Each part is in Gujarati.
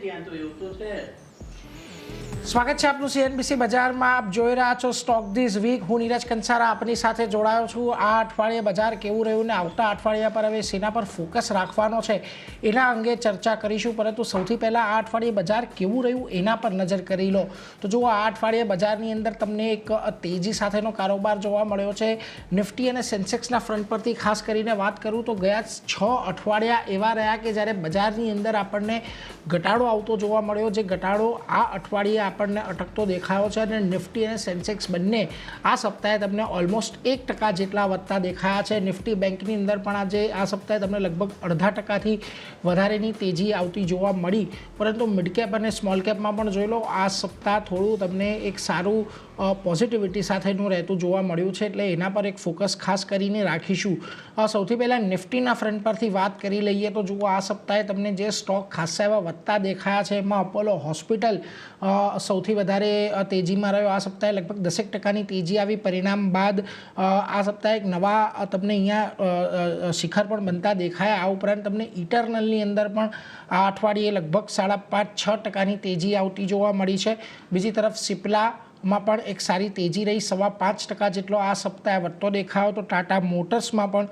ત્યાં તો એવું તો છે। સ્વાગત છે આપનું CNBC બજારમાં। આપ જોઈ રહ્યા છો સ્ટોક ધીસ વીક। હું નીરજ કંસારા આપની સાથે જોડાયો છું। આ અઠવાડિયે બજાર કેવું રહ્યું ને આવતા અઠવાડિયા પર હવે શેના પર ફોકસ રાખવાનો છે એના અંગે ચર્ચા કરીશું। પરંતુ સૌથી પહેલાં આ અઠવાડિયે બજાર કેવું રહ્યું એના પર નજર કરી લો તો જુઓ, આ અઠવાડિયે બજારની અંદર તમને એક તેજી સાથેનો કારોબાર જોવા મળ્યો છે। નિફ્ટી અને સેન્સેક્સના ફ્રન્ટ પરથી ખાસ કરીને વાત કરું તો ગયા 6 અઠવાડિયા એવા રહ્યા કે જ્યારે બજારની અંદર આપણને ઘટાડો આવતો જોવા મળ્યો, જે ઘટાડો આ અઠવાડિયે આપણને અટકતો દેખાયો છે અને નિફ્ટી અને સેન્સેક્સ બંને આ સપ્તાહે તમને ઓલમોસ્ટ 1% જેટલા વધતા દેખાયા છે। નિફ્ટી બેંકની અંદર પણ આજે આ સપ્તાહે તમને લગભગ 0.5% વધારેની તેજી આવતી જોવા મળી। પરંતુ મિડ કેપ અને સ્મોલ કેપમાં પણ જોઈ લો, આ સપ્તાહ થોડું તમને એક સારું પોઝિટિવિટી સાથેનું રહેતું જોવા મળ્યું છે, એટલે એના પર એક ફોકસ ખાસ કરીને રાખીશું। સૌથી પહેલાં નિફ્ટીના ફ્રન્ટ પરથી વાત કરી લઈએ તો જુઓ, આ સપ્તાહે તમને જે સ્ટોક ખાસા એવા વધતા દેખાયા છે એમાં અપોલો હોસ્પિટલ સૌથી વધારે તેજીમાં રહ્યો। આ સપ્તાહે લગભગ 10% તેજી આવી। પરિણામ બાદ આ સપ્તાહે એક નવા તમને અહીંયા શિખર પણ બનતા દેખાયા। આ ઉપરાંત તમને ઇટરનલની અંદર પણ આ અઠવાડિયે લગભગ 5.5-6% તેજી આવતી જોવા મળી છે। બીજી તરફ સિપ્લામાં પણ એક સારી તેજી રહી, 5.25% જેટલો આ સપ્તાહે વધતો દેખાયો। તો ટાટા મોટર્સમાં પણ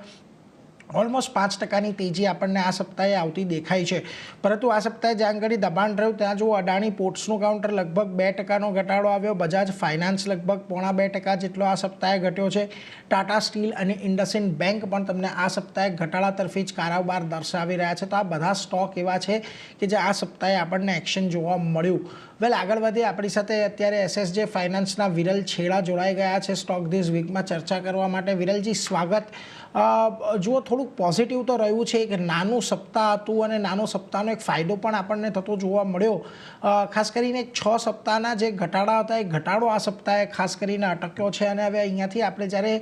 ઓલમોસ્ટ 5%ની તેજી આપણને આ સપ્તાહે આવતી દેખાય છે। પરંતુ આ સપ્તાહે જ્યાં આગળ દબાણ રહ્યું ત્યાં જો અદાણી પોર્ટ્સનું કાઉન્ટર લગભગ 2%નો ઘટાડો આવ્યો। બજાજ ફાઇનાન્સ લગભગ 0.5% જેટલો આ સપ્તાહે ઘટ્યો છે। ટાટા સ્ટીલ અને ઇન્ડસઇન્ડ બેંક પણ તમને આ સપ્તાહે ઘટાડા તરફી જ કારોબાર દર્શાવી રહ્યા છે। તો આ બધા સ્ટોક એવા છે કે જે આ સપ્તાહે આપણને એક્શન જોવા મળ્યું। વેલ, આગળ વધીએ। આપણી સાથે અત્યારે SSJ ફાઇનાન્સના વિરલ છેડા જોડાઈ ગયા છે સ્ટોક ધીસ વીકમાં ચર્ચા કરવા માટે। વિરલજી, સ્વાગત। જુઓ, થોડુંક પોઝિટિવ તો રહ્યું છે, એક નાનું સપ્તાહ હતું અને નાનો સપ્તાહનો એક ફાયદો પણ આપણને થતો જોવા મળ્યો। ખાસ કરીને 6 સપ્તાહના જે ઘટાડા હતા એ ઘટાડો આ સપ્તાહે ખાસ કરીને અટક્યો છે અને હવે અહીંયાથી આપણે જ્યારે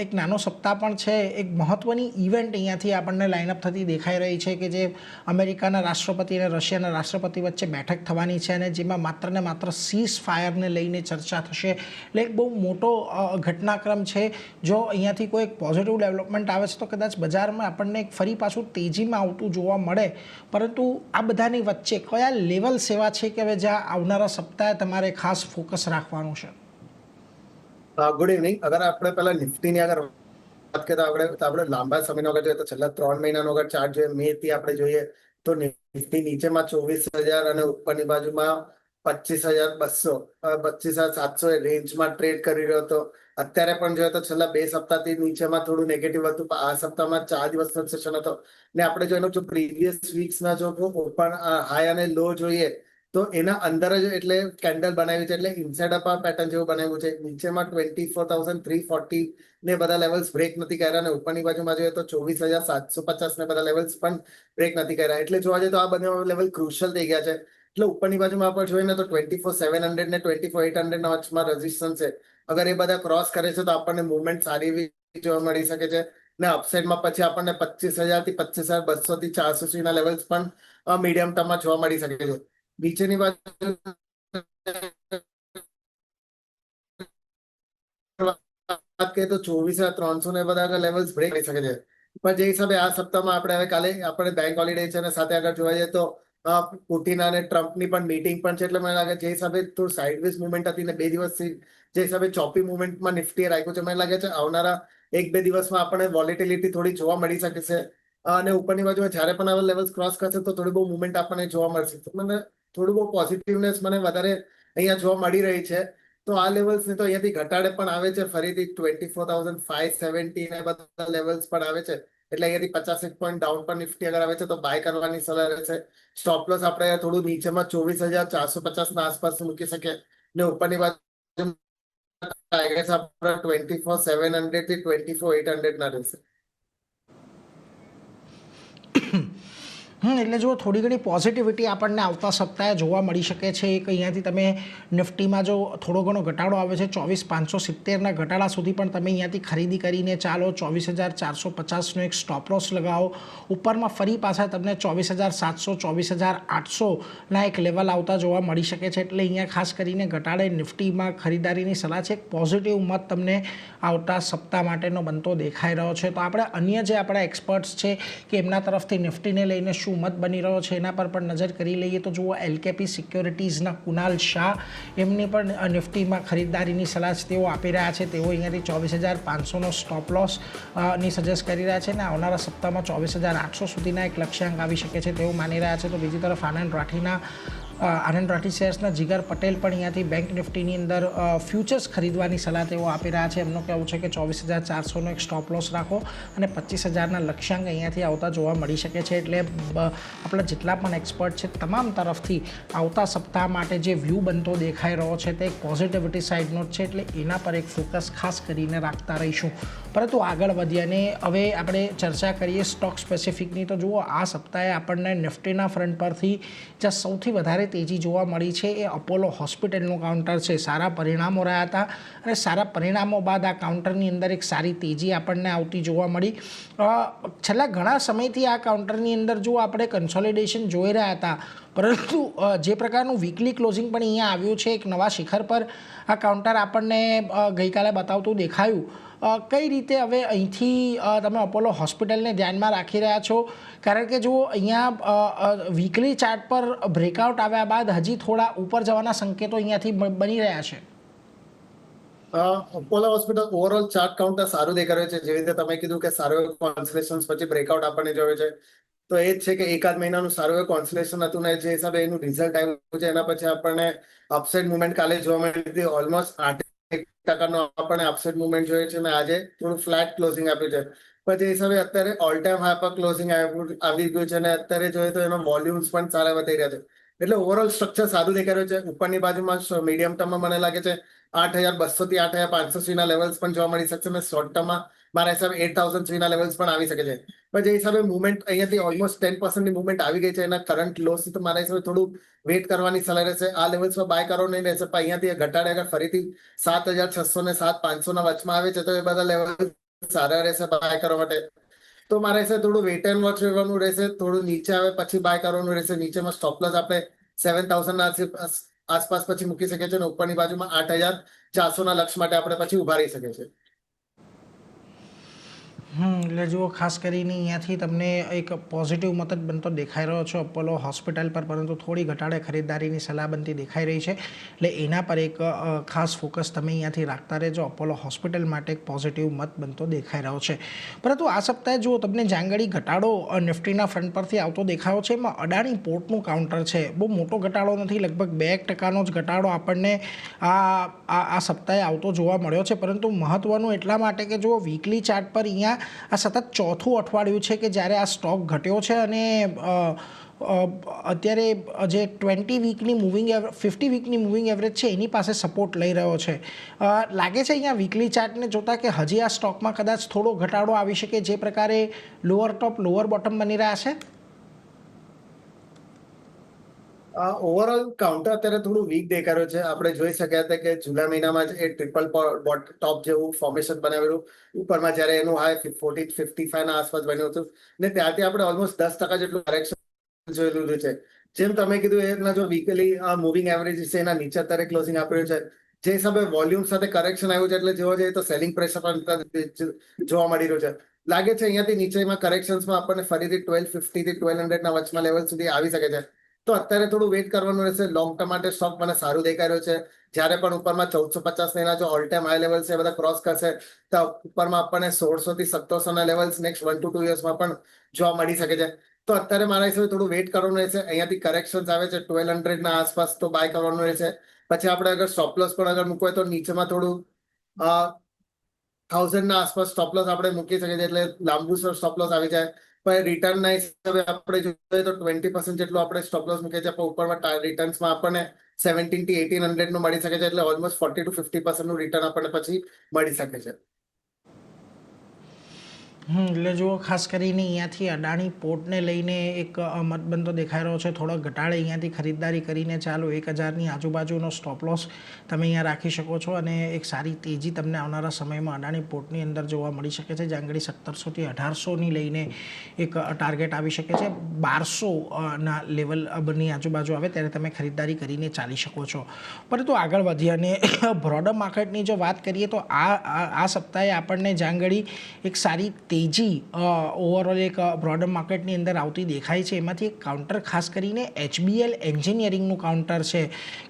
એક નાનો સપ્તાહ પણ છે, એક મહત્ત્વની ઇવેન્ટ અહીંયાથી આપણને લાઇનઅપ થતી દેખાઈ રહી છે કે જે અમેરિકાના રાષ્ટ્રપતિ અને રશિયાના રાષ્ટ્રપતિ વચ્ચે બેઠક થવાની છે અને જેમાં માત્ર ને માત્ર સીઝ ફાયરને લઈને ચર્ચા થશે। એટલે એક બહુ મોટો ઘટનાક્રમ છે। જો અહીંયાથી કોઈ એક પોઝિટિવ ડેવલપમેન્ટ આવે છે તો કદાચ બજારમાં આપણને એક ફરી પાછું તેજીમાં આવતું જોવા મળે। પરંતુ આ બધાની વચ્ચે કયા લેવલ્સ એવા છે કે હવે જ્યાં આવનારા સપ્તાહે તમારે ખાસ ફોકસ રાખવાનું છે? Good evening. અગર આપણે પહેલા નિફ્ટીની અગર વાત કરીએ તો આપણે લાંબા સમયનો અગર જોઈએ તો છેલ્લા 3 મહિનાનો અગર ચાર્ટ જોઈએ, મે થી આપણે જોઈએ તો નિફ્ટી નીચેમાં 24,000 અને ઉપરની બાજુમાં 25,200 25,700 એ રેન્જમાં ટ્રેડ કરી રહ્યો હતો। અત્યારે પણ જોઈએ તો છેલ્લા 2 સપ્તાહથી નીચેમાં થોડું નેગેટિવ હતું, પણ આ સપ્તાહમાં 4 દિવસનો સેશન હતો ને આપણે જોઈને જો પ્રીવિયસ વીક્સના જો ઓપન હાઈ અને લો જોઈએ તો એના અંદર જ એટલે કેન્ડલ બનાવ્યું છે, એટલે ઇનસાઇડ અપ પેટર્ન જેવું બનાવ્યું છે। નીચેમાં 24,340 ને બધા લેવલ્સ બ્રેક નથી કર્યા અને ઉપરની બાજુમાં જોઈએ તો 24,750 ને બધા લેવલ્સ પણ બ્રેક નથી કર્યા। એટલે જોવા જઈએ તો આ બધા લેવલ ક્રુશિયલ થઈ ગયા છે। એટલે ઉપરની બાજુમાં આપણે જોઈએ ને તો 24,700 ને 24,800 ના વચમાં રેઝિસ્ટન્સ છે। અગર એ બધા ક્રોસ કરે છે તો આપણને મુવમેન્ટ સારી એવી જોવા મળી શકે છે ને અપસાઇડમાં પછી આપણને 25,000 થી 25,200 થી 400 ના લેવલ્સ પણ મીડિયમ ટર્મમાં જોવા મળી શકે છે। નીચેની બાજુ વાત કરીએ તો 24,300 ને બધા લેવલ્સ બ્રેક થઈ શકે છે। પણ જે હિસાબે આ સપ્તાહમાં આપણે હવે કાલે આપણે બેંક હોલિડે છે અને સાથે આગળ જોવા જઈએ તો પુટિન અને ટ્રમ્પની પણ મીટિંગ પણ છે, એટલે મને લાગે જે હિસાબે થોડું સાઇડવેઝ મુવમેન્ટ હતી ને 2 દિવસથી જે હિસાબે ચોપી મુવમેન્ટમાં નિફ્ટીએ રાખ્યું છે, મને લાગે છે આવનારા 1-2 દિવસમાં આપણને વોલેટિલિટી થોડી જોવા મળી શકે છે અને ઉપરની બાજુ જ્યારે પણ આવા લેવલ્સ ક્રોસ કરશે તો થોડી બહુ મુવમેન્ટ આપણને જોવા મળશે। તો મને થોડું બહુ પોઝિટિવનેસ મને વધારે અહીંયા જોવા મળી રહી છે। તો આ લેવલ્સ ને તો અહીંયાથી ઘટાડે પણ આવે છે, ફરીથી 24,570 ને બધા લેવલ્સ પણ આવે છે, એટલે અહીંયાથી 50 પોઈન્ટ ડાઉન પર નિફ્ટી અગર આવે છે તો બાય કરવાની સલાહ રહેશે। સ્ટોપ લોસ આપણે થોડું નીચેમાં 24,450 ના આસપાસ મૂકી શકીએ ને ઉપરની બાજુ 24,700 થી 24,800 ના રહેશે। એટલે જો થોડી ઘણી પોઝિટિવિટી આપણને આવતા સપ્તાહે જોવા મળી શકે છે। એક અહીંયાથી તમે નિફ્ટીમાં જો થોડો ઘણો ઘટાડો આવે છે 24,570ના ઘટાડા સુધી પણ તમે અહીંયાથી ખરીદી કરીને ચાલો। 24,450નો એક સ્ટોપ લોસ લગાવો। ઉપરમાં ફરી પાછા તમને 24,700 24,800ના એક લેવલ આવતા જોવા મળી શકે છે, એટલે અહીંયા ખાસ કરીને ઘટાડે નિફ્ટીમાં ખરીદારીની સલાહ છે। એક પોઝિટિવ મત તમને આવતા સપ્તાહ માટેનો બનતો દેખાઈ રહ્યો છે। તો આપણે અન્ય જે આપણા એક્સપર્ટ્સ છે કે એમના તરફથી નિફ્ટીને લઈને શું શું મત બની રહ્યો છે એના પર પણ નજર કરી લઈએ તો જુઓ એલકેપી સિક્યોરિટીઝના કુનાલ શાહ એમની પણ નિફ્ટીમાં ખરીદદારીની સલાહ તેઓ આપી રહ્યા છે. તેઓ અહીંયાથી 24,500નો સ્ટોપ લોસ ની સજેસ્ટ કરી રહ્યા છે અને આવનારા સપ્તાહમાં 24,800 સુધીના એક લક્ષ્યાંક આવી શકે છે તેવું માની રહ્યા છે. તો બીજી તરફ આનંદ રાઠી શેર્સના જીગર પટેલ પણ અહીંયાથી બેંક નિફ્ટીની અંદર ફ્યુચર્સ ખરીદવાની સલાહ તેઓ આપી રહ્યા છે. એમનું કહેવું છે કે 24,400નો એક સ્ટોપ લોસ રાખો અને 25,000ના લક્ષ્યાંક અહીંયાથી આવતા જોવા મળી શકે છે. એટલે આપણા જેટલા પણ એક્સપર્ટ છે તમામ તરફથી આવતા સપ્તાહ માટે જે વ્યૂ બનતો દેખાઈ રહ્યો છે તે એક પોઝિટિવિટી સાઇડનો જ છે. એટલે એના પર એક ફોકસ ખાસ કરીને રાખતા રહીશું. પરંતુ આગળ વધીએ અને હવે આપણે ચર્ચા કરીએ સ્ટોક સ્પેસિફિકની. તો જુઓ આ સપ્તાહે આપણને નિફ્ટીના ફ્રન્ટ પરથી જ્યાં સૌથી વધારે તેજી જોવા મળી છે એ અપોલો હોસ્પિટલનું કાઉન્ટર છે. સારા પરિણામો રહ્યા હતા અને સારા પરિણામો બાદ આ કાઉન્ટરની અંદર એક સારી તેજી આપણને આવતી જોવા મળી. છેલ્લા ઘણા સમયથી આ કાઉન્ટરની અંદર જો આપણે કન્સોલિડેશન જોઈ રહ્યા હતા, પરંતુ જે પ્રકારનું વીકલી ક્લોઝિંગ પણ અહીંયા આવ્યું છે એક નવા શિખર પર આ કાઉન્ટર આપણને ગઈકાલે બતાવતું દેખાયું. કઈ રીતે હવે અહીંથી તમે અપોલો હોસ્પિટલને ધ્યાનમાં રાખી રહ્યા છો? કારણ કે જો અહીંયા વીકલી ચાર્ટ પર બ્રેકઆઉટ આવ્યા બાદ હજી થોડા ઉપર જવાના સંકેતો અહીંયાથી બની રહ્યા છે. Apollo hospital overall chart counter સારું દેખાય છે. જેવી રીતે તમે કીધું કે સારું કોન્સલેશન પછી બ્રેકઆઉટ આપણને જોવે છે, તો એ જ છે કે એકાદ મહિનાનું સારું કોન્સલેશન હતું ને જે હિસાબે એનું રિઝલ્ટ આવ્યું છે એના પછી આપણને અપસાઇડ મુવમેન્ટ કાલે જોવા મળી હતી. ઓલમોસ્ટ 8% આપણને અપસાઇડ મુવમેન્ટ જોઈએ છે અને આજે થોડું ફ્લેટ ક્લોઝિંગ આપ્યું છે. પણ જે હિસાબે અત્યારે ઓલ ટાઈમ હાઈ પર ક્લોઝિંગ આવી ગયું છે અને અત્યારે જોઈએ તો એનો વોલ્યુમ્સ પણ સારા વધી રહ્યા છે. એટલે ઓવરઓલ સ્ટ્રક્ચર સારું દેખાઈ રહ્યું છે. ઉપરની બાજુમાં મીડિયમ ટર્મમાં મને લાગે છે 8,200 થી 8,500 સુધીના લેવલ્સ પણ જોવા મળી શકશે અને શોર્ટ ટર્મમાં મારા હિસાબે 8,000 સુધીના લેવલ્સ પણ આવી શકે છે. પણ જે હિસાબે મુવમેન્ટ અહીંયાથી ઓલમોસ્ટ 10%ની મુવમેન્ટ આવી ગઈ છે એના કરંટ લોસથી તો મારા હિસાબે થોડું વેઇટ કરવાની સલાહ રહેશે. આ લેવલ્સમાં બાય કરો નહીં રહેશે. પણ અહીંયાથી ઘટાડે અગર ફરીથી 7,600 ને 7,500ના વચમાં આવે છે તો એ બધા લેવલ સારા રહેશે બાય કરવા માટે. તો મારા હિસાબે થોડું વેઇટ એન્ડ વોચ રહેવાનું રહેશે. થોડું નીચે આવે પછી બાય કરવાનું રહેશે. નીચેમાં સ્ટોપ લોસ આપણે 7,000ના આસપાસ પછી મૂકી શકીએ છીએ અને ઉપરની બાજુમાં 8,400ના લક્ષ્ય માટે આપણે પછી ઉભા રહી શકીએ છીએ. એટલે જુઓ ખાસ કરીને અહીંયાથી તમને એક પોઝિટિવ મત જ બનતો દેખાઈ રહ્યો છે અપોલો હોસ્પિટલ પર, પરંતુ થોડી ઘટાડે ખરીદદારીની સલાહ બનતી દેખાઈ રહી છે. એટલે એના પર એક ખાસ ફોકસ તમે અહીંયાથી રાખતા રહેજો. અપોલો હોસ્પિટલ માટે એક પોઝિટિવ મત બનતો દેખાઈ રહ્યો છે. પરંતુ આ સપ્તાહે જો તમને જાંગડી ઘટાડો નિફ્ટીના ફ્રન્ટ પરથી આવતો દેખાયો છે એમાં અડાણી પોર્ટનું કાઉન્ટર છે. બહુ મોટો ઘટાડો નથી, લગભગ 2% જ ઘટાડો આપણને આ સપ્તાહે આવતો જોવા મળ્યો છે. પરંતુ મહત્વનું એટલા માટે કે જો વીકલી ચાર્ટ પર અહીંયા આ સતત ચોથું અઠવાડિયું છે કે જ્યારે આ સ્ટોક ઘટ્યો છે અને અત્યારે જે 50 વીકની મૂવિંગ એવરેજ છે એની પાસે સપોર્ટ લઈ રહ્યો છે. લાગે છે અહીંયા વીકલી ચાર્ટને જોતા કે હજી આ સ્ટોકમાં કદાચ થોડો ઘટાડો આવી શકે જે પ્રકારે લોઅર ટોપ લોઅર બોટમ બની રહ્યા છે. ઓવરઓલ કાઉન્ટર અત્યારે થોડું વીક દેખાડ્યો છે. આપણે જોઈ શક્યા હતા કે જુલાઈ મહિનામાં જ એ ટ્રિપલ ટોપ જેવું ફોર્મેશન બનાવેલું ઉપરમાં જ્યારે એનું હાઈ 55ના આસપાસ બન્યું હતું ને ત્યારથી આપણે ઓલમોસ્ટ 10% જેટલું કરેક્શન જોયેલું છે. જેમ તમે કીધું એના જો વીકલી મૂવિંગ એવરેજ છે એના નીચે અત્યારે ક્લોઝિંગ આપ્યું છે. જે હિસાબે વોલ્યુમ સાથે કરેક્શન આવ્યું છે એટલે જોવા જઈએ તો સેલિંગ પ્રેશર પણ જોવા મળી રહ્યું છે. લાગે છે અહીંયાથી નીચેમાં કરેક્શન્સમાં આપણને ફરીથી 1,250 થી 1,200ના વચમાં લેવલ સુધી આવી શકે છે. તો અત્યારે થોડું વેઇટ કરવાનું રહેશે. લોંગ ટર્મ માટે સ્ટોક મને સારું દેખાઈ રહ્યો છે. જ્યારે પણ ઉપરમાં 1,450 ના જો ઓલ ટાઈમ હાઈ લેવલ છે બધા ક્રોસ કરશે તો ઉપરમાં આપણને 1,600 થી 1,700ના લેવલ્સ નેક્સ્ટ 1 to 2 યર્સમાં પણ જોવા મળી શકે છે. તો અત્યારે મારા હિસાબે થોડું વેઇટ કરવાનું રહેશે. અહીંયાથી કરેક્શન્સ આવે છે 1,200ના આસપાસ તો બાય કરવાનું રહેશે. પછી આપણે અગર સ્ટોપ લોસ પણ અગર મૂકવું હોય તો નીચેમાં થોડું 1,000ના આસપાસ સ્ટોપ લોસ આપણે મૂકી શકીએ છીએ એટલે લાંબુ સ્ટોપ લોસ આવી જાય. પણ રિટર્નના હિસાબે આપણે જોઈએ તો 20% જેટલું આપણે સ્ટોપ લોસ મૂકીએ છીએ. પણ ઉપરમાં રિટર્ન્સમાં આપણને 17 થી 1,800નું મળી શકે છે. એટલે ઓલમોસ્ટ 40 to 50%નું રિટર્ન આપણને પછી મળી શકે છે. એટલે જુઓ ખાસ કરીને અહીંયાથી અડાણી પોર્ટને લઈને એક મતબંધો દેખાઈ રહ્યો છે. થોડો ઘટાડે અહીંયાથી ખરીદદારી કરીને ચાલો 1,000ની આજુબાજુનો સ્ટોપ લોસ તમે અહીંયા રાખી શકો છો અને એક સારી તેજી તમને આવનારા સમયમાં અડાણી પોર્ટની અંદર જોવા મળી શકે છે. જાંગડી 1,700 થી 1,800ની લઈને એક ટાર્ગેટ આવી શકે છે. 1,200ના લેવલની આજુબાજુ આવે ત્યારે તમે ખરીદદારી કરીને ચાલી શકો છો. પરંતુ આગળ વધીએ અને બ્રોડર માર્કેટની જો વાત કરીએ તો આ સપ્તાહે આપણને જાંગડી એક સારી તેજી ઓવરઓલ એક બ્રોડર માર્કેટની અંદર આવતી દેખાય છે. એમાંથી એક કાઉન્ટર ખાસ કરીને HBL એન્જિનિયરિંગનું કાઉન્ટર છે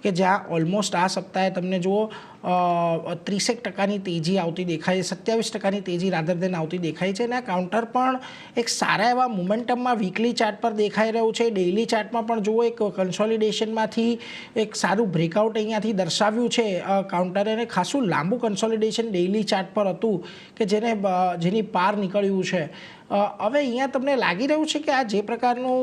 કે જ્યાં ઓલમોસ્ટ આ સપ્તાહે તમને જુઓ 30% તેજી આવતી દેખાય છે, 27% તેજી રાધર દેન આવતી દેખાય છે. અને આ કાઉન્ટર પણ એક સારા એવા મોમેન્ટમમાં વીકલી ચાર્ટ પર દેખાઈ રહ્યું છે. ડેઇલી ચાર્ટમાં પણ જુઓ એક કન્સોલિડેશનમાંથી એક સારું બ્રેકઆઉટ અહીંયાથી દર્શાવ્યું છે કાઉન્ટરે, અને ખાસું લાંબુ કન્સોલિડેશન ડેઇલી ચાર્ટ પર હતું કે જેની પાર નીકળ્યું છે. હવે અહીંયા તમને લાગી રહ્યું છે કે આ જે પ્રકારનું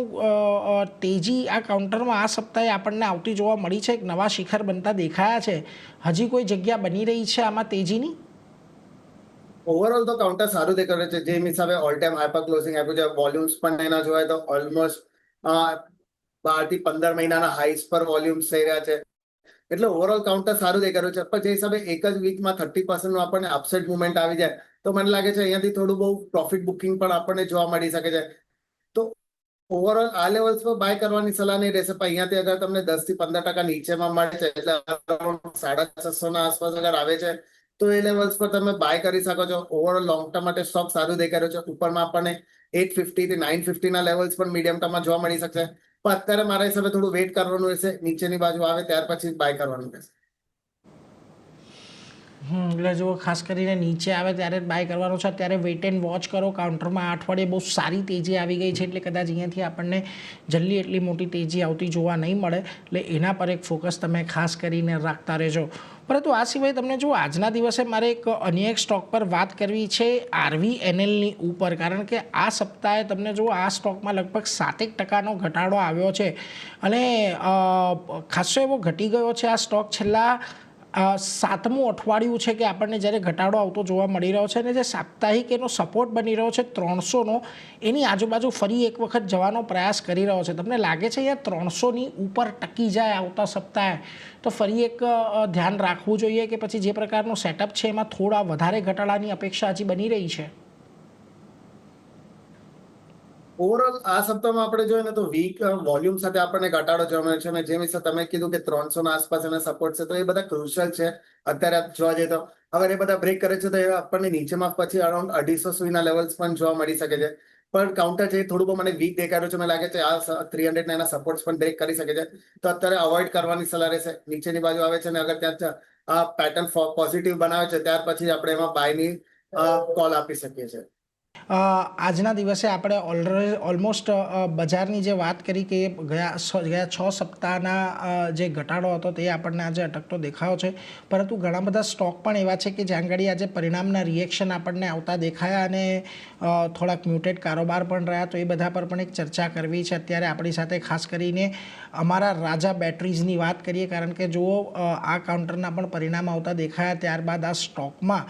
તેજી આ કાઉન્ટરમાં આ સપ્તાહે આપણને આવતી જોવા મળી છે, એક નવા શિખર બનતા દેખાયા છે, હજી કોઈ જગ્યા બની રહી છે આમાં તેજીની? ઓવરઓલ તો કાઉન્ટર સારું દેખાડે છે, જેમ હિસાબે ઓલ ટાઈમ હાઈપર ક્લોઝિંગ આપ્યું છે. વોલ્યુમ્સ પણ એના જોવાય તો ઓલમોસ્ટ 12 થી 15 મહિનાના હાઈસ પર વોલ્યુમ્સ થઈ રહ્યા છે. એટલે ઓવરઓલ કાઉન્ટર સારું દેખાડ્યું છે. પણ જે હિસાબે એક જ વીકમાં 30% નું આપણને અપસાઇડ મુવમેન્ટ આવી જાય તો મને લાગે છે અહીંયાથી થોડું બહુ પ્રોફિટ બુકિંગ પણ આપણને જોવા મળી શકે છે. તો ઓવરઓલ આ લેવલ્સ પર બાય કરવાની સલાહ નહીં રહેશે. પણ અહીંયાથી અગર તમને 10 થી 15% નીચેમાં મળે છે, એટલે 650 ના આસપાસ અગર આવે છે તો એ લેવલ્સ પર તમે બાય કરી શકો છો. ઓવરઓલ લોંગ ટર્મ માટે સ્ટોક સારું દેખાડ્યો છે. ઉપરમાં આપણને 850 થી 950 ના લેવલ્સ પણ મીડિયમ ટર્મમાં જોવા મળી શકશે. પણ અત્યારે મારા હિસાબે થોડું વેઇટ કરવાનું રહેશે. નીચેની બાજુ આવે ત્યાર પછી બાય કરવાનું રહેશે. એટલે જો ખાસ કરીને નીચે આવે ત્યારે જ બાય કરવાનો છે. અત્યારે વેઇટ એન્ડ વોચ કરો. કાઉન્ટરમાં આ અઠવાડિયે બહુ સારી તેજી આવી ગઈ છે, એટલે કદાચ અહીંયાથી આપણને જલ્દી એટલી મોટી તેજી આવતી જોવા નહીં મળે. એટલે એના પર એક ફોકસ તમે ખાસ કરીને રાખતા રહેજો. પરંતુ આ સિવાય તમને જો આજના દિવસે મારે એક અન્ય એક સ્ટોક પર વાત કરવી છે, RVNLની ઉપર. કારણ કે આ સપ્તાહે તમને જો આ સ્ટોકમાં લગભગ 7% ઘટાડો આવ્યો છે, અને ખાસો એવો ઘટી ગયો છે આ સ્ટોક. છેલ્લા 7મું અઠવાડિયું છે કે આપણને જ્યારે ઘટાડો આવતો જોવા મળી રહ્યો છે, અને જે સાપ્તાહિક એનો સપોર્ટ બની રહ્યો છે 300નો, એની આજુબાજુ ફરી એક વખત જવાનો પ્રયાસ કરી રહ્યો છે. તમને લાગે છે યાર 300ની ઉપર ટકી જાય આવતા સપ્તાહે તો ફરી એક ધ્યાન રાખવું જોઈએ, કે પછી જે પ્રકારનું સેટઅપ છે એમાં થોડા વધારે ઘટાડાની અપેક્ષા હજી બની રહી છે? ઓવરઓલ આ સપ્તાહમાં આપણે જોઈએ ને તો વીક વોલ્યુમ સાથે આપણને ઘટાડો જોવા મળે છે. અને જેમ હિસાબે તમે કીધું કે 300 ના આસપાસ એના સપોર્ટ છે, તો એ બધા ક્રુશિયલ છે. અત્યારે જોવા જઈએ તો અગર એ બધા બ્રેક કરે છે તો એ આપણને નીચેમાં પછી અરાઉન્ડ 250 સુધીના લેવલ્સ પણ જોવા મળી શકે છે. પણ કાઉન્ટર છે થોડું બહુ મને વીક દેખાડ્યું છે. મને લાગે છે આ 300 ના એના સપોર્ટ્સ પણ બ્રેક કરી શકે છે. તો અત્યારે અવોઇડ કરવાની સલાહ રહેશે. નીચેની બાજુ આવે છે ને અગર ત્યાં આ પેટર્ન પોઝિટિવ બનાવે છે ત્યાર પછી આપણે એમાં બાયની કોલ આપી શકીએ છીએ. આજના દિવસે આપણે ઓલમોસ્ટ બજારની જે વાત કરી કે ગયા 6 સપ્તાહના જે ઘટાડો હતો તે આપણને આજે અટકતો દેખાયો છે. પરંતુ ઘણા બધા સ્ટોક પણ એવા છે કે જ્યાં આગળ આજે પરિણામના રિએક્શન આપણને આવતા દેખાયા, અને થોડાક મ્યુટેડ કારોબાર પણ રહ્યા. તો એ બધા પર પણ એક ચર્ચા કરવી છે અત્યારે આપણી સાથે. ખાસ કરીને અમારા રાજા બેટરીઝની વાત કરીએ, કારણ કે જુઓ આ કાઉન્ટરના પણ પરિણામ આવતા દેખાયા. ત્યારબાદ આ સ્ટોકમાં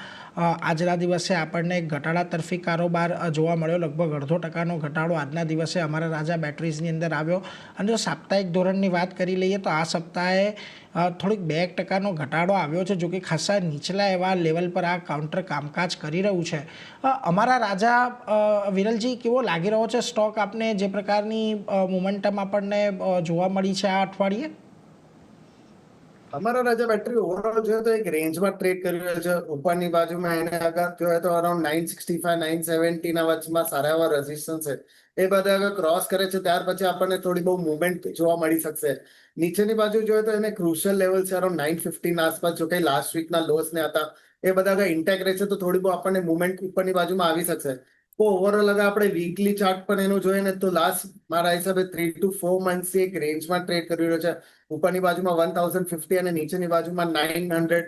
આજના દિવસે આપણને ઘટાડા તરફી કારોબાર જોવા મળ્યો. લગભગ 0.5% ઘટાડો આજના દિવસે અમારા રાજા બેટરીઝની અંદર આવ્યો. અને જો સાપ્તાહિક ધોરણની વાત કરી લઈએ તો આ સપ્તાહે થોડીક 2% ઘટાડો આવ્યો છે, જો કે ખાસા નીચલા એવા લેવલ પર આ કાઉન્ટર કામકાજ કરી રહ્યું છે. અમારા રાજા વિરલજી, કેવો લાગી રહ્યો છે સ્ટોક આપને, જે પ્રકારની મોમેન્ટમ આપણને જોવા મળી છે આ અઠવાડિયે? અમારા રાજા બેટરી ઓવરઓલ જોઈએ તો એક રેન્જમાં ટ્રેડ કરી રહ્યો છે. ઉપરની બાજુમાં એને અગર જોઈએ તો અરાઉન્ડ 965 970 ના વચમાં સારા એવા રેઝિસ્ટન્સ છે. એ બધા અગર ક્રોસ કરે છે ત્યાર પછી આપણને થોડી બહુ મુવમેન્ટ જોવા મળી શકશે. નીચેની બાજુ જોઈએ તો એને ક્રુશિયલ લેવલ છે અરાઉન્ડ 950 ના આસપાસ. જો કે લાસ્ટ વીકના લોસ ને હતા એ બધા અગર ઇન્ટેક રહેશે તો થોડી બહુ આપણને મુવમેન્ટ ઉપરની બાજુમાં આવી શકશે. તો ઓવરઓલ અગર આપણે વીકલી ચાર્ટ પણ એનું જોઈએ ને તો લાસ્ટ મારા હિસાબે 3 to 4 મંથથી એક રેન્જમાં ટ્રેડ કરી રહ્યો છે. ઉપરની બાજુમાં 1050 અને નીચેની બાજુમાં 900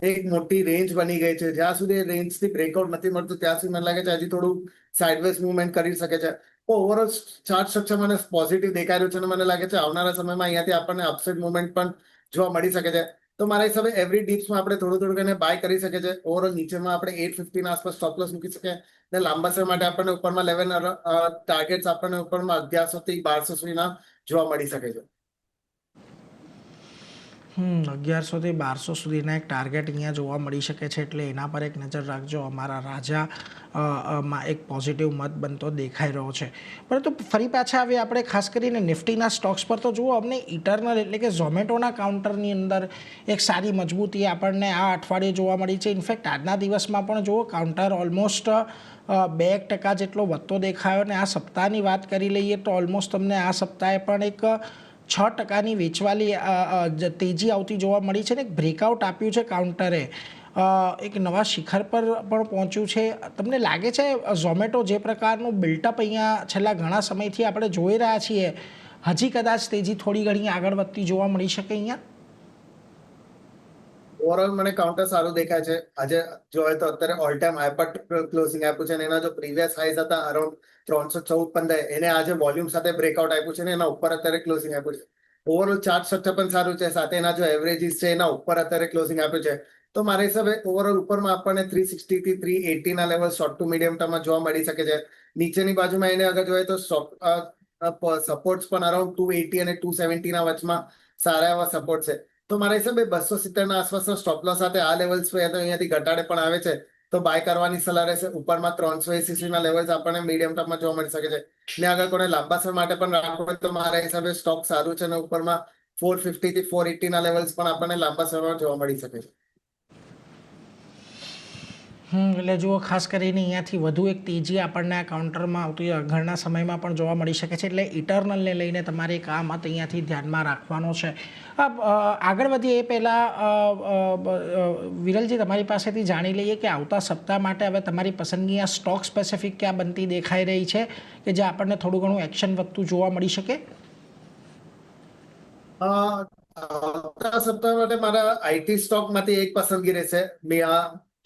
એક મોટી રેન્જ બની ગઈ છે. જ્યાં સુધી રેન્જથી બ્રેકઆઉટ નથી મળતું ત્યાં સુધી મને લાગે છે હજી થોડું સાઇડવેઝ મુવમેન્ટ કરી શકે છે. ઓવરઓલ ચાર્ટ સ્ટ્રક્ચર મને પોઝિટિવ દેખાઈ રહ્યું છે, અને મને લાગે છે આવનારા સમયમાં અહીંયાથી આપણને અપસાઇડ મુવમેન્ટ પણ જોવા મળી શકે છે. તો મારા હિસાબે એવરી ડિપ્સમાં આપણે થોડું થોડું કરીને બાય કરી શકે છે. ઓવરઓલ નીચેમાં આપણે 850 ના આસપાસ સ્ટોપ લોસ મૂકી શકીએ. ને લાંબા સમય માટે આપણને ઉપરમાં 11 ટાર્ગેટ્સ આપણને ઉપરમાં 1100 થી 1200 સુધીના જોવા મળી શકે છે. 1100 થી 1200 સુધીના એક ટાર્ગેટ અહીંયા જોવા મળી શકે છે, એટલે એના પર એક નજર રાખજો. અમારા રાજા માં એક પોઝિટિવ મત બનતો દેખાઈ રહ્યો છે. પરંતુ ફરી પાછા હવે આપણે ખાસ કરીને નિફ્ટીના સ્ટોક્સ પર તો જુઓ, અમને ઇટરનલ એટલે કે ઝોમેટોના કાઉન્ટરની અંદર એક સારી મજબૂતી આપણને આ અઠવાડિયે જોવા મળી છે. ઇનફેક્ટ આજના દિવસમાં પણ જુઓ, કાઉન્ટર ઓલમોસ્ટ 2% જેટલો વધતો દેખાયો. અને આ સપ્તાહની વાત કરી લઈએ તો ઓલમોસ્ટ તમને આ સપ્તાહે પણ એક 6% વેચવાલી તેજી આવતી જોવા મળી છે ને એક બ્રેકઆઉટ આપ્યું છે કાઉન્ટરે. એક નવા શિખર પર પણ પહોંચ્યું છે. તમને લાગે છે ઝોમેટો જે પ્રકારનું બિલ્ટઅપ અહીંયા છેલ્લા ઘણા સમયથી આપણે જોઈ રહ્યા છીએ, હજી કદાચ તેજી થોડી ઘણી આગળ વધતી જોવા મળી શકે અહીંયા? ઓવરઓલ મને કાઉન્ટર સારું દેખાય છે. આજે જોઈએ તો અત્યારે ઓલ ટાઈમ હાઈ પર ક્લોઝિંગ આપ્યું છે, અને એના જો પ્રીવિયસ હાઈઝ હતા અરાઉન્ડ 314-15, એને આજે વોલ્યુમ સાથે બ્રેકઆઉટ આપ્યું છે, ને એના ઉપર અત્યારે ક્લોઝિંગ આપ્યું છે. ઓવરઓલ ચાર્ટ સ્ટ્રક્ચર પણ સારું છે, સાથે એના જો એવરેજીસ છે એના ઉપર અત્યારે ક્લોઝિંગ આપ્યું છે. તો મારા હિસાબે ઓવરઓલ ઉપરમાં આપણને 360 થી 380 ના લેવલ શોર્ટ ટુ મીડિયમ ટર્મમાં જોવા મળી શકે છે. નીચેની બાજુમાં એને અગર જોઈએ તો સપોર્ટ્સ પણ અરાઉન્ડ 280 અને 270 ના વચમાં સારા એવા સપોર્ટ છે. તો મારા હિસાબે 270 ના આસપાસના સ્ટોપ લોસ સાથે આ લેવલ્સ તો અહીંયાથી ઘટાડે પણ આવે છે, તો બાય કરવાની સલાહ રહેશે. ઉપરમાં 380 ના લેવલ્સ આપણને મીડિયમ ટર્મમાં જોવા મળી શકે છે. ને અગર કોને લાંબા સમય માટે પણ રાખવું હોય તો મારા હિસાબે સ્ટોક સારું છે, અને ઉપરમાં 450 થી 480 ના લેવલ્સ પણ આપણને લાંબા સમયમાં જોવા મળી શકે છે. એટલે જુઓ, ખાસ કરીને અહીંયાથી વધુ એક તેજી આપણને આ કાઉન્ટરમાં આવતી ઘણા સમયમાં પણ જોવા મળી શકે છે. એટલે ઇટરનલને લઈને તમારે એક આ મત અહીંયાથી ધ્યાનમાં રાખવાનો છે. આગળ વધીએ એ પહેલાં વિરલજી, તમારી પાસેથી જાણી લઈએ કે આવતા સપ્તાહ માટે હવે તમારી પસંદગી આ સ્ટોક સ્પેસિફિક ક્યાં બનતી દેખાઈ રહી છે કે જે આપણને થોડું ઘણું એક્શન વધતું જોવા મળી શકે? આવતા સપ્તાહ માટે મારા આઈટી સ્ટોક માંથી એક પસંદગી રહેશે.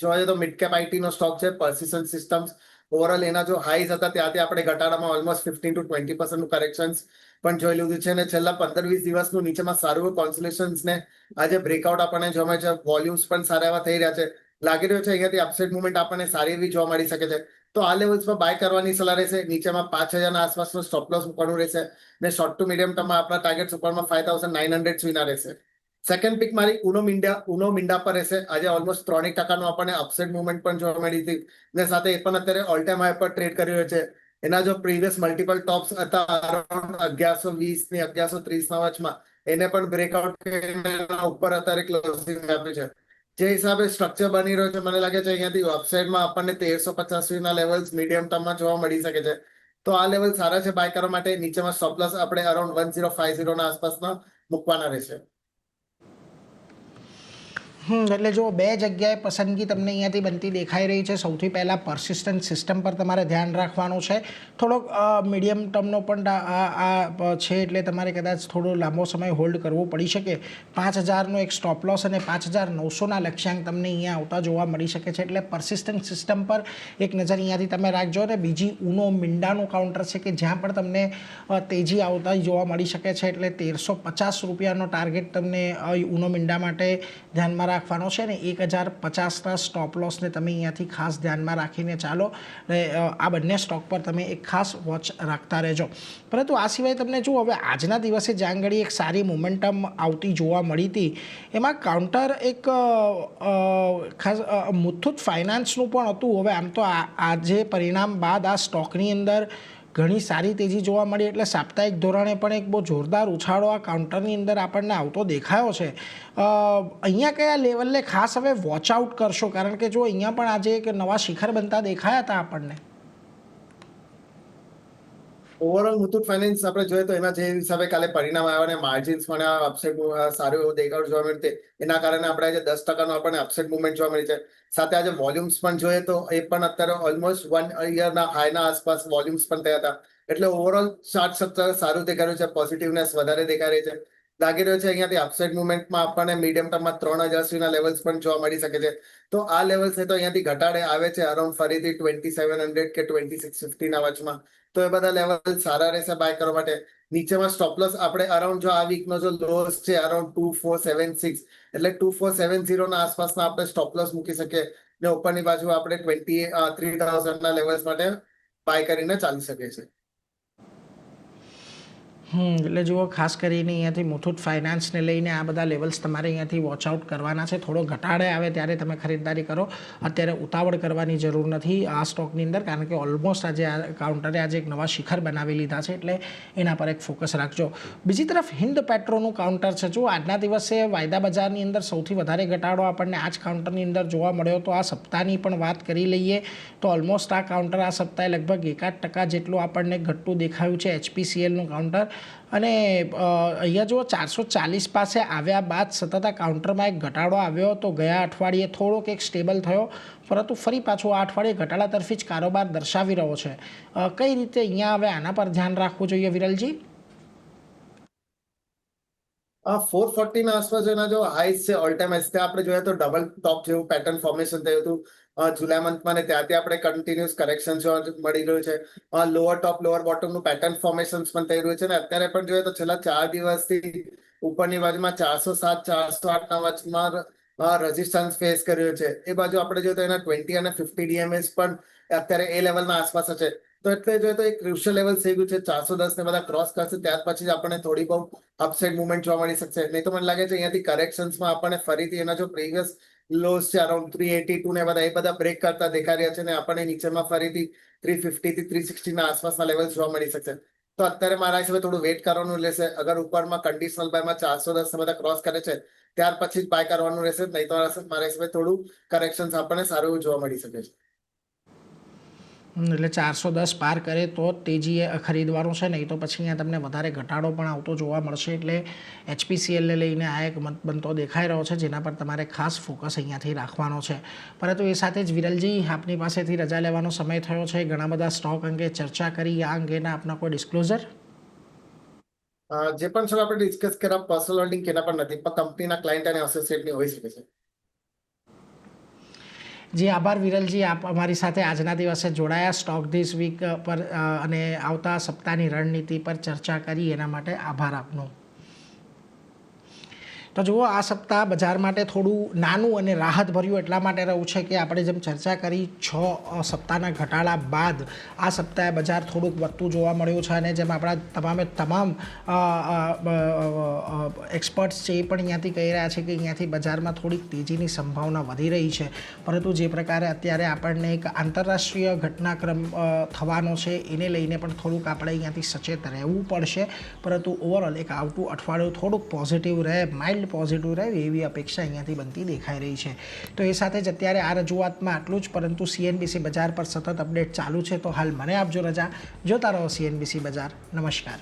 જોઈએ તો મિડ કેપ આઈટી નો સ્ટોક છે પર્સિસ્ટન્ટ સિસ્ટમ્સ. ઓવરઓલ એના જો હાઈઝ હતા ત્યાંથી આપણે ઘટાડામાં ઓલમોસ્ટ 15 to 20% નું કરેક્શન્સ પણ જોઈ લીધું છે, અને છેલ્લા 15-20 દિવસનું નીચેમાં સારું કોન્સોલેશન્સ ને આજે બ્રેકઆઉટ આપણને જોવા છે. વોલ્યુમ્સ પણ સારા એવા થઈ રહ્યા છે. લાગી રહ્યું છે અહીંયાથી અપસાઇડ મુવમેન્ટ આપણને સારી એવી જોવા મળી શકે છે. તો આ લેવલ્સ પર બાય કરવાની સલાહ રહેશે. નીચેમાં 5000 ના આસપાસનો સ્ટોપ લોસ મૂકવાનું રહેશે, ને શોર્ટ ટુ મીડિયમ ટર્મમાં આપણા ટાર્ગેટ ઉપરમાં 5900 સુધીના રહેશે. સેકન્ડ પિક મારી ઉનો મિંડા પર રહેશે. આજે ઓલમોસ્ટ 3% નું આપણને અપસાઇડ મુવમેન્ટ પણ જોવા મળી હતી, ને સાથે એ પણ અત્યારે ઓલ ટાઈમ હાઈ પર ટ્રેડ કરી રહ્યો છે. એના જો પ્રીવિયસ મલ્ટિપલ ટોપ્સ હતા અરાઉન્ડ 1120 ની 1130 ના વચમાં, એને પણ બ્રેકઆઉટ કરીને ઉપર અત્યારે ક્લોઝિંગ આપ્યું છે. જે હિસાબે સ્ટ્રક્ચર બની રહ્યો છે, મને લાગે છે અહીંયાથી વેબસાઇટમાં આપણને 1350 સુધીના લેવલ્સ મીડિયમ ટર્મમાં જોવા મળી શકે છે. તો આ લેવલ સારા છે બાય કરવા માટે. નીચેમાં સ્ટોપ લોસ આપણે અરાઉન્ડ 1050 ના આસપાસના મૂકવાના રહેશે. એટલે જો બે જગ્યાએ પસંદગી તમને અહીંયાથી બનતી દેખાઈ રહી છે. સૌથી પહેલાં પર્સિસ્ટન્ટ સિસ્ટમ પર તમારે ધ્યાન રાખવાનું છે. થોડોક મીડિયમ ટર્મનો પણ આ છે, એટલે તમારે કદાચ થોડો લાંબો સમય હોલ્ડ કરવો પડી શકે. 5000નો એક સ્ટોપ લોસ અને 5900ના લક્ષ્યાંક તમને અહીંયા આવતા જોવા મળી શકે છે. એટલે પર્સિસ્ટન્ટ સિસ્ટમ પર એક નજર અહીંયાથી તમે રાખજો. અને બીજી ઉનો મિંડાનું કાઉન્ટર છે કે જ્યાં પણ તમને તેજી આવતા જોવા મળી શકે છે. એટલે 1350 રૂપિયાનો ટાર્ગેટ તમને ઉનો મિંડા માટે ધ્યાનમાં રાખવાનો છે, ને 1050ના સ્ટોપ લોસને તમે અહીંયાથી ખાસ ધ્યાનમાં રાખીને ચાલો. આ બંને સ્ટોક પર તમે એક ખાસ વોચ રાખતા રહેજો. પરંતુ આ સિવાય તમને જુઓ, હવે આજના દિવસે જ્યાં ઘડી એક સારી મોમેન્ટમ આવતી જોવા મળી હતી, એમાં કાઉન્ટર એક ખાસ મુથુટ ફાઇનાન્સનું પણ હતું. હવે આમ તો આજે પરિણામ બાદ આ સ્ટોકની અંદર ઘણી સારી તેજી જોવા મળી, એટલે સાપ્તાહિક ધોરણે પણ એક બહુ જોરદાર ઉછાળો આ કાઉન્ટરની અંદર આપણને આવતો દેખાયો છે. અહીંયા કયા લેવલને ખાસ હવે વોચ આઉટ કરશો? કારણ કે જો અહીંયા પણ આજે એક નવા શિખર બનતા દેખાયા હતા આપણને. ઓવરઓલ મુથુટ ફાઇનાન્સ આપણે જોઈએ તો એના જે હિસાબે કાલે પરિણામ આવ્યા અને માર્જિન્સ પણ અપસાઇડ સારું એવું દેખાવ જોવા મળતે, એના કારણે આપણે આજે 10%નું આપણને અપસાઇડ મુવમેન્ટ જોવા મળી છે. સાથે આજે વોલ્યુમ્સ પણ જોઈએ તો એ પણ અત્યારે ઓલમોસ્ટ 1 યરના હાઈના આસપાસ વોલ્યુમ્સ પણ થયા હતા. એટલે ઓવરઓલ ચાર્ટ સ્ટ્રક્ચર સારું દેખાઈ રહ્યું છે. પોઝિટિવનેસ વધારે દેખાઈ રહી છે. લાગી રહ્યો છે અહીંયાથી અપસાઇડ મુવમેન્ટમાં આપણને મીડિયમ ટર્મમાં 3000 સુધીના લેવલ્સ પણ જોવા મળી શકે છે. તો આ લેવલ્સ તો અહીંયાથી ઘટાડે આવે છે અરાઉન્ડ ફરીથી 2700 કે 2650 ના વચમાં. તો એ બધા લેવલ સારા રહેશે બાય કરવા માટે. નીચેમાં સ્ટોપ લોસ આપણે અરાઉન્ડ જો આ વીકનો જો લોસ છે અરાઉન્ડ 2476, એટલે 2470 ના આસપાસના આપણે સ્ટોપ લોસ મૂકી શકીએ, ને ઉપરની બાજુ આપણે 3000 ના લેવલ્સ માટે બાય કરીને ચાલી શકે છે. એટલે જુઓ ખાસ કરીને અહીંયાથી મુથુટ ફાઇનાન્સને લઈને આ બધા લેવલ્સ તમારે અહીંયાથી વોચ આઉટ કરવાના છે. થોડો ઘટાડે આવે ત્યારે તમે ખરીદદારી કરો. અત્યારે ઉતાવળ કરવાની જરૂર નથી આ સ્ટોકની અંદર, કારણ કે ઓલમોસ્ટ આજે આ કાઉન્ટરે આજે એક નવા શિખર બનાવી લીધા છે, એટલે એના પર એક ફોકસ રાખજો. બીજી તરફ હિન્દ પેટ્રોનું કાઉન્ટર છે. જો આજના દિવસે વાયદા બજારની અંદર સૌથી વધારે ઘટાડો આપણને આ જ કાઉન્ટરની અંદર જોવા મળ્યો. તો આ સપ્તાહની પણ વાત કરી લઈએ તો ઓલમોસ્ટ આ કાઉન્ટર આ સપ્તાહે લગભગ 1% જેટલું આપણને ઘટતું દેખાયું છે, HPCLનું કાઉન્ટર. અને અહીંયા જો 440 પાસે આવ્યા બાદ સતત આ કાઉન્ટરમાં એક ઘટાડો આવ્યો તો ગયા અઠવાડિયે થોડોક એક સ્ટેબલ થયો, પરંતુ ફરી પાછું આ અઠવાડિયે ઘટાડા તરફી જ કારોબાર દર્શાવી રહ્યો છે. કઈ રીતે અહીંયા હવે આના પર ધ્યાન રાખવું જોઈએ વિરલજી? 440 ના આસપાસ એના જો હાઈસ છે, ઓલ ટાઈમ હાઈસ, ત્યાં આપણે જોઈએ તો ડબલ ટોપ જેવું પેટર્ન ફોર્મેશન થયું હતું જુલાઈ મંથમાં, ને ત્યાંથી આપણે કન્ટિન્યુઅસ કરેક્શન જોવા મળી રહ્યું છે. લોઅર ટોપ લોઅર બોટમનું પેટર્ન ફોર્મેશન પણ થઈ રહ્યું છે, ને અત્યારે પણ જોઈએ તો છેલ્લા 4 દિવસથી ઉપરની બાજુમાં 407 408 ના વચમાં રેઝિસ્ટન્સ ફેસ કર્યો છે. એ બાજુ આપણે જોઈએ તો એના 20 અને 50 DMS પણ અત્યારે એ લેવલના આસપાસ છે. તો એટલે જોઈએ તો એક ક્રુશિયલ લેવલ થઈ ગયું છે. 410 ને બધા ક્રોસ કરશે ત્યાર પછી જ આપણને થોડી બહુ અપસાઇડ મુવમેન્ટ જોવા મળી શકશે. નહીં તો મને લાગે છે અહીંયાથી કરેક્શન્સમાં આપણને ફરીથી એના જો પ્રીવિયસ લોસ છે અરાઉન્ડ 382 ને બધા એ બધા બ્રેક કરતા દેખાઈ રહ્યા છે, ને આપણને નીચેમાં ફરીથી 350 થી 360 ના આસપાસના લેવલ જોવા મળી શકશે. તો અત્યારે મારા હિસાબે થોડું વેટ કરવાનું રહેશે. અગર ઉપરમાં કન્ડિશનલ બાયમાં 410 ને બધા ક્રોસ કરે છે ત્યાર પછી જ બાય કરવાનું રહેશે. નહીં તો મારા હિસાબે થોડું કરેક્શન્સ આપણને સારું એવું જોવા મળી શકે છે. એટલે 410 પાર કરે તો તેજીએ ખરીદવાનું છે, નહીં તો પછી અહીંયા તમને વધારે ઘટાડો પણ આવતો જોવા મળશે. એટલે HPCLને લઈને આ એક મત બનતો દેખાઈ રહ્યો છે, જેના પર તમારે ખાસ ફોકસ અહીંયાથી રાખવાનો છે. પરંતુ એ સાથે જ વિરલજી, આપની પાસેથી રજા લેવાનો સમય થયો છે. ઘણા બધા સ્ટોક અંગે ચર્ચા કરી, આ અંગેના આપના કોઈ ડિસ્ક્લોઝર? જે પણ આપણે ડિસ્કસ કર્યા પર્સનલ હોલ્ડિંગ કેના પર નથી, પણ કંપનીના ક્લાયન્ટ અને એસોસિએટની હોઈ શકે છે. જી આભાર વિરલજી, આપ અમારી સાથે આજના દિવસે જોડાયા, સ્ટોક ધીસ વીક પર અને આવતા સપ્તાહની રણનીતિ પર ચર્ચા કરી, એના માટે આભાર આપનો. તો જુઓ આ સપ્તાહ બજાર માટે થોડું નાનું અને રાહતભર્યું એટલા માટે રહ્યું છે કે આપણે જેમ ચર્ચા કરી 6 સપ્તાહના ઘટાડા બાદ આ સપ્તાહે બજાર થોડુંક વધતું જોવા મળ્યું છે. અને જેમ આપણા તમામ એક્સપર્ટ્સ છે એ પણ અહીંયાથી કહી રહ્યા છે કે અહીંયાથી બજારમાં થોડીક તેજીની સંભાવના વધી રહી છે. પરંતુ જે પ્રકારે અત્યારે આપણને એક આંતરરાષ્ટ્રીય ઘટનાક્રમ થવાનો છે એને લઈને પણ થોડુંક આપણે અહીંયાથી સચેત રહેવું પડશે. પરંતુ ઓવરઓલ એક આવતું અઠવાડિયું થોડુંક પોઝિટિવ રહે, માઇલ્ડ પોઝિટિવ રહે એવી અપેક્ષા અહીંયાથી બનતી દેખાઈ રહી છે. તો એ સાથે જ અત્યારે આ રજૂઆતમાં આટલું જ, પરંતુ CNBC બજાર પર સતત અપડેટ ચાલુ છે. તો હાલ મને આપજો રજા. જોતા રહો CNBC બજાર. નમસ્કાર.